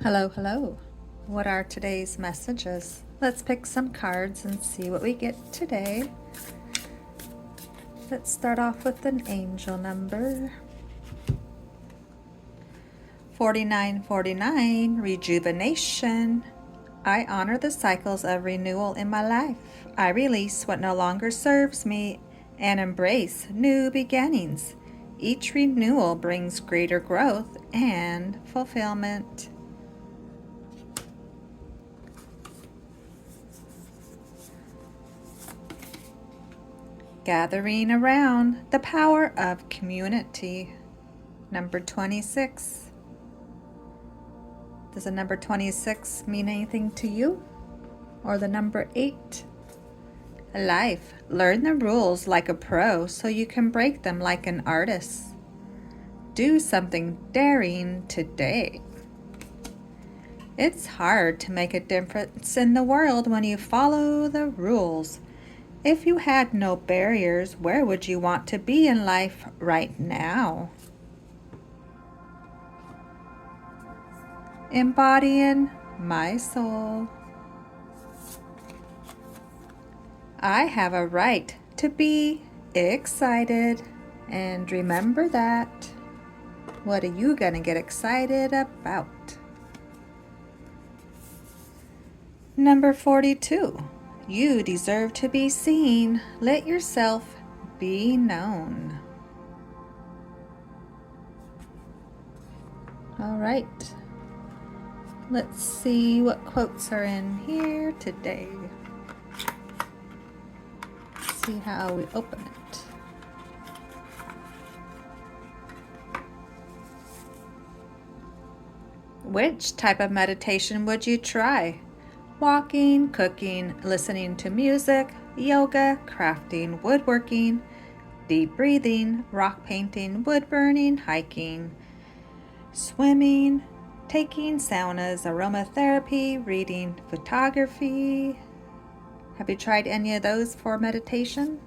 Hello, hello. What are today's messages? Let's pick some cards and see what we get today. Let's start off with an angel number. 4949, rejuvenation. I honor the cycles of renewal in my life. I release what no longer serves me and embrace new beginnings. Each renewal brings greater growth and fulfillment. Gathering around the power of community. Number 26. Does the number 26 mean anything to you? Or the number 8? Life. Learn the rules like a pro so you can break them like an artist. Do something daring today. It's hard to make a difference in the world when you follow the rules. If you had no barriers, where would you want to be in life right now? Embodying my soul. I have a right to be excited. And remember that. What are you going to get excited about? Number 42. You deserve to be seen. Let yourself be known. All right. Let's see what quotes are in here today. See how we open it. Which type of meditation would you try? Walking, cooking, listening to music, yoga, crafting, woodworking, deep breathing, rock painting, wood burning, hiking, swimming, taking saunas, aromatherapy, reading, photography. Have you tried any of those for meditation?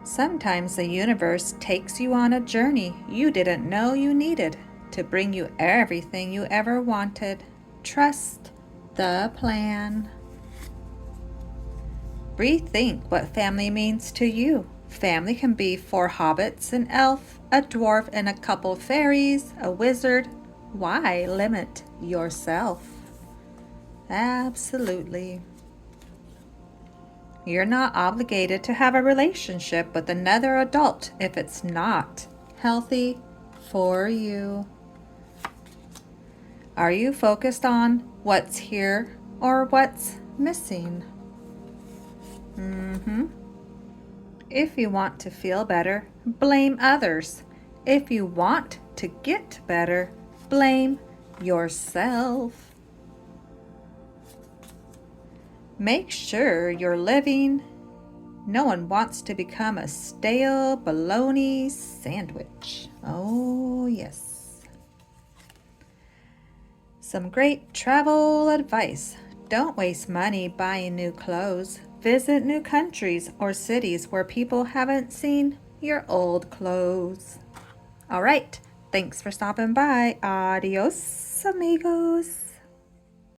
Sometimes the universe takes you on a journey you didn't know you needed to bring you everything you ever wanted. Trust the plan. Rethink what family means to you. Family can be 4 hobbits, an elf, a dwarf, and a couple fairies, a wizard. Why limit yourself? Absolutely. You're not obligated to have a relationship with another adult if it's not healthy for you. Are you focused on what's here or what's missing? If you want to feel better, blame others. If you want to get better, blame yourself. Make sure you're living. No one wants to become a stale bologna sandwich. Oh, yes. Some great travel advice. Don't waste money buying new clothes. Visit new countries or cities where people haven't seen your old clothes. All right. Thanks for stopping by. Adios, amigos.